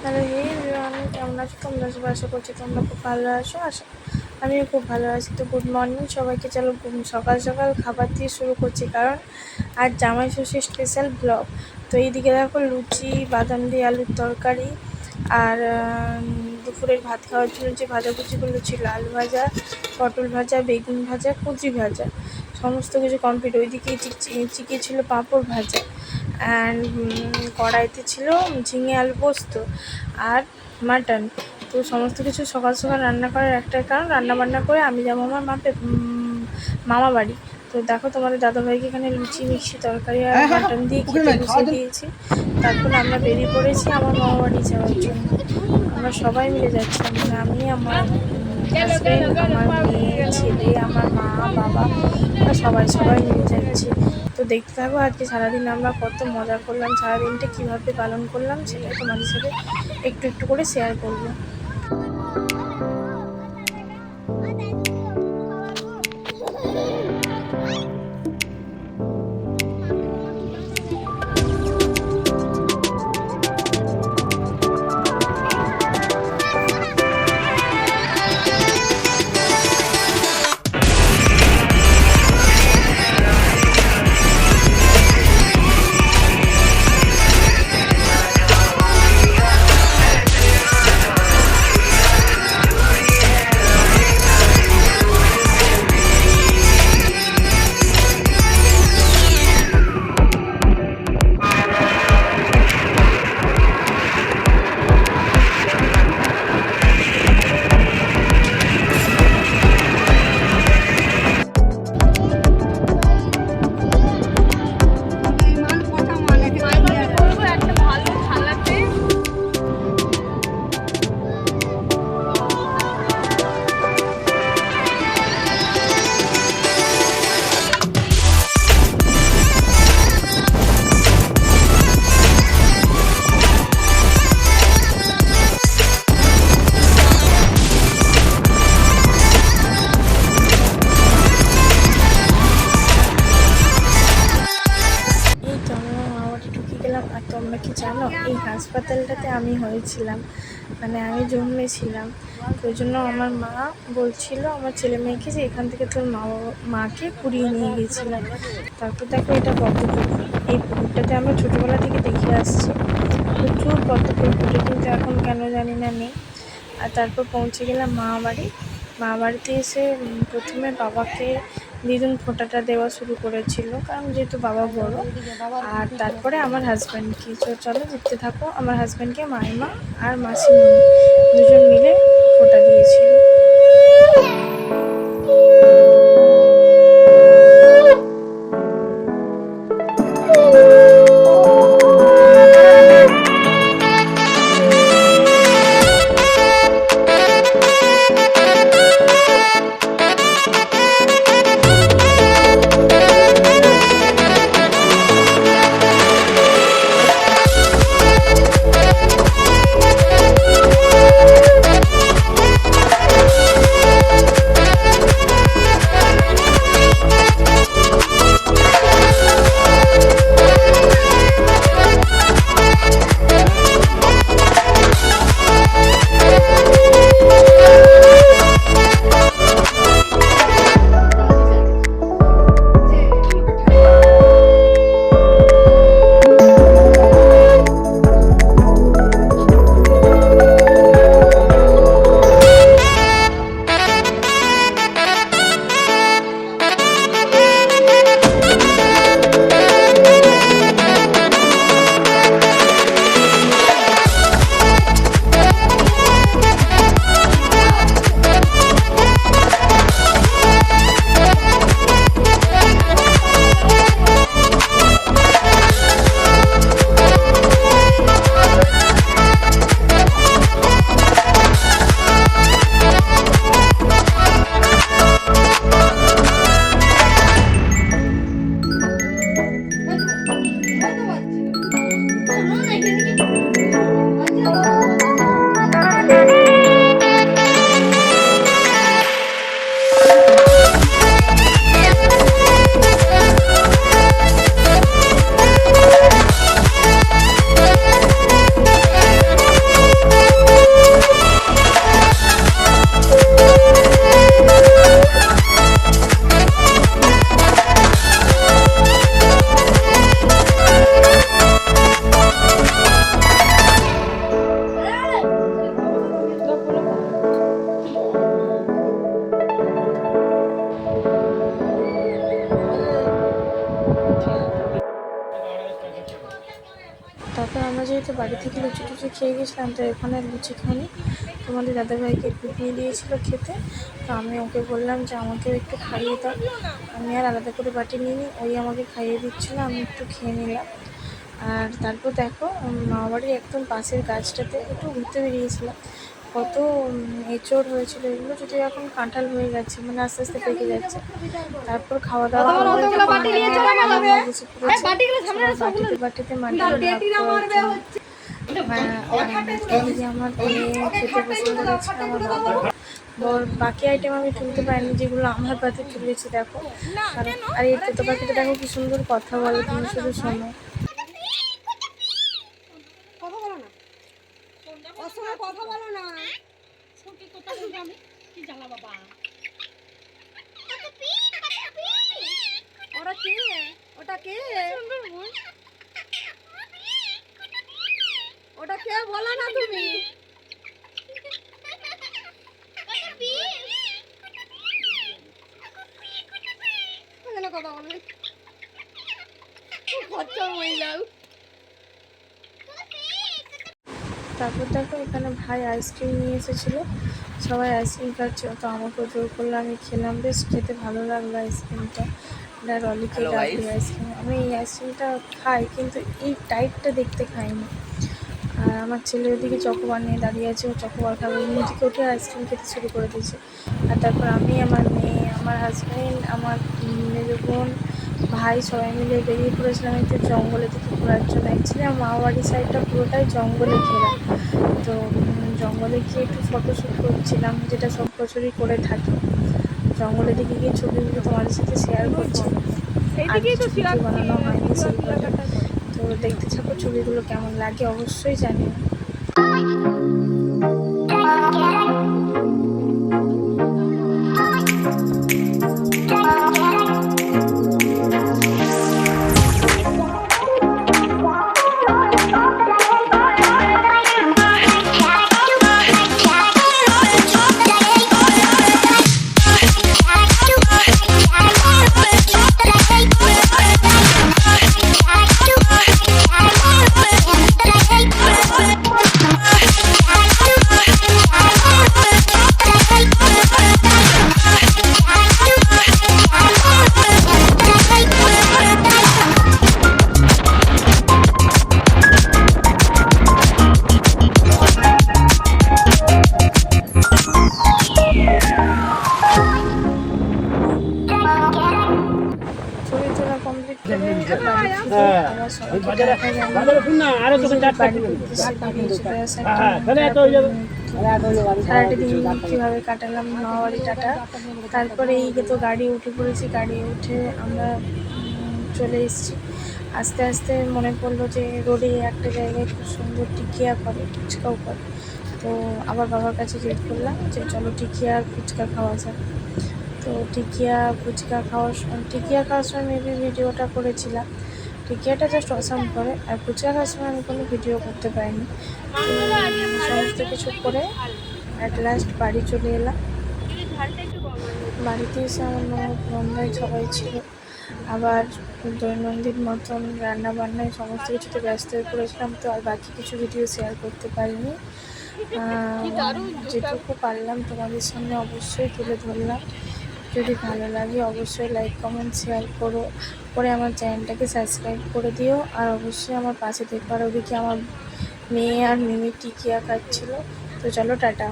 Hello হে everyone, কেমন আছো তোমরা? সবাই আশা করছি তোমরা খুব ভালো আছো। আমিও খুব ভালো আছি। তো গুড মর্নিং সবাইকে। চলো সকাল সকাল খাবার দিয়ে শুরু করছি, কারণ আজ জামাই ষষ্ঠীর স্পেশাল ব্লগ। তো এইদিকে দেখো লুচি, বাদাম দিয়ে আলুর তরকারি, আর দুপুরের ভাত খাওয়ার জন্য যে ভাজাভুজিগুলো ছিল, আলু ভাজা, পটল ভাজা, বেগুন ভাজা, কুচি ভাজা, সমস্ত কিছু কমপ্লিট। ওইদিকে চিকে ছিল পাঁপড় ভাজা, অ্যান্ড কড়াইতে ছিল ঝিঙে আলু পোস্ত আর মাটন। তো সমস্ত কিছু সকাল সকাল রান্না করার একটাই কারণ, রান্নাবান্না করে আমি যাবো আমার মামা বাড়ি। তো দেখো তোমাদের দাদাভাইকে এখানে লুচি, মিষ্টি, তরকারি আর মাটন দিয়ে খেতে বসিয়ে দিয়েছি। তারপরে আমরা বেরিয়ে পড়েছি আমার মামা বাড়ি যাওয়ার জন্য। আমরা সবাই মিলে যাচ্ছি, মানে আমি, আমার হাজব্যান্ড, আমার মেয়ে, ছেলে, আমার মা, বাবা, সবাই মিলে যাচ্ছি। তো দেখতে থাকবো আজকে সারাদিন আমরা কত মজা করলাম, সারাদিনটা কীভাবে পালন করলাম সেটাই তোমাদের সাথে একটু একটু করে শেয়ার করবো। আর তোমরা কি জানো, এই হাসপাতালটাতে আমি হয়েছিলাম, মানে আমি জন্মেছিলাম। তো ওই জন্য আমার মা বলছিল আমার ছেলে মেয়েকে যে এখান থেকে তোর মাকে কুড়িয়ে নিয়ে গেছিলাম। তারপর দেখো এটা পদ্মপুকুর। এই পুকুরটাতে আমরা ছোটোবেলা থেকে দেখে আসছি, প্রচুর পদ্মপুকুরে, কিন্তু এখন কেন জানি না নেই। আর তারপর পৌঁছে গেলাম মা বাড়িতে এসে প্রথমে বাবাকে দিদুন ফোঁটাটা দেওয়া শুরু করেছিল, কারণ যেহেতু বাবা বড়। আর তারপরে আমার হাজব্যান্ডকে। চলো দেখতে থাকো। আমার হাজব্যান্ডকে মাইমা আর মাসিমণি দুজন মিলে ফোঁটা দিয়েছিল। খেয়ে গেছিলাম, তো এখানে লুচি খাইনি, তোমাদের দাদাভাইকে ঘুগনি দিয়েছিল খেতে। তো আমি ওকে বললাম যে আমাকেও একটু খাইয়ে দাও। আমি আর আলাদা করে বাটি নিইনি, ওই আমাকে খাইয়ে দিচ্ছিলো, আমি একটু খেয়ে নিলাম। আর তারপর দেখো মামাবাড়ির একদম পাশের গাছটাতে একটু ঘুরতে বেরিয়েছিলাম। কত এঁচড় হয়েছিল, এগুলো যদি এখন কাঁঠাল হয়ে গেছে, মানে আস্তে আস্তে পেকে যাচ্ছে। তারপর খাওয়া দাওয়া বাটিতে বাটিতে মাটি আমার খেতে পছন্দ করেছে আমার বাবা। বাকি আইটেম আমি তুলতে পারিনি, যেগুলো আমার পাতে তুলেছি দেখো। আর এই তোতা পাখিটা দেখো কি সুন্দর কথা বলে, তুমি শুধু শোনো। কথা বলো না, ওটা কে? ওটা কে? ওটা কে বলো না তুমি? কথা বলবে খরচা মহিলা। তারপর দেখো এখানে ভাই আইসক্রিম নিয়ে এসেছিলো, সবাই আইসক্রিম খাচ্ছে, তো আমাকে জোর করলে আমি খেলাম, বেশ খেতে ভালো লাগলো আইসক্রিমটা। এটা রলিকে গাবি আইসক্রিম, আমি এই আইসক্রিমটা খাই কিন্তু এই টাইপটা দেখতে খাইনি। আর আমার ছেলে ওদিকে চকোবার নিয়ে দাঁড়িয়ে আছে, ও চকোবার খাবে, ঘুম থেকে উঠে আইসক্রিম খেতে শুরু করে দিয়েছে। আর তারপর আমি, আমার মেয়ে, আমার হাজব্যান্ড, আমার মেজো বোন, ভাই সবাই মিলে বেরিয়ে পড়েছিলাম একটু জঙ্গলে থেকে ঘোরার জন্য। অ্যাকচুয়ালি আমার মামাবাড়ির সাইডটা পুরোটাই জঙ্গলে ঘেরা, তো জঙ্গলে গিয়ে একটু ফটোশ্যুট করছিলাম, যেটা সব বছরই করে থাকি। জঙ্গলের দিকে গিয়ে ছবিগুলো তোমাদের সাথে শেয়ার করছি, আর কিছু ভিডিও বানানো হয়নি সেইভাবে। তো দেখতে থাকো ছবিগুলো কেমন লাগে অবশ্যই জানিও। ছবি তোলা কমপ্লিট করে আমার সবাইকে সারাটা দিন কীভাবে কাটালাম মামাবাড়ি টাটা। তারপরে এই তো গাড়ি উঠে পড়েছি, গাড়ি উঠে আমরা চলে এসেছি। আস্তে আস্তে মনে পড়লো যে রোডে একটা জায়গায় খুব সুন্দর টিকিয়া করে, ফুচকাও করে। তো আবার বাবার কাছে জিজ্ঞেস করলাম যে চলো টিকিয়া আর ফুচকা খাওয়া যায়। তো টিকিয়া খাওয়ার সময় মেবি ভিডিওটা করেছিলাম। টিকিয়াটা জাস্ট অসাম করে, আর ফুচকা খাওয়ার সময় আমি কোনো ভিডিও করতে পারিনি। তো সমস্ত কিছু করে অ্যাট লাস্ট বাড়ি চলে এলাম। বাড়িতে এসে আমার নন্দাই সবাই ছিল, আবার দৈনন্দিন মতন রান্না বান্নায় সমস্ত কিছুতে ব্যস্ত হয়ে পড়েছিলাম। তো আর বাকি কিছু ভিডিও শেয়ার করতে পারিনি, যেটুকু পারলাম তোমাদের সামনে অবশ্যই তুলে ধরলাম। যদি ভালো লাগে অবশ্যই লাইক কমেন্ট শেয়ার করে আমার চ্যানেলটাকে সাবস্ক্রাইব করে দিও। আর অবশ্যই আমার পাশে দেখবার, ওদিকে আমার মেয়ে আর মিমি টিকিয়া খাচ্ছিলো। তো চলো টাটা।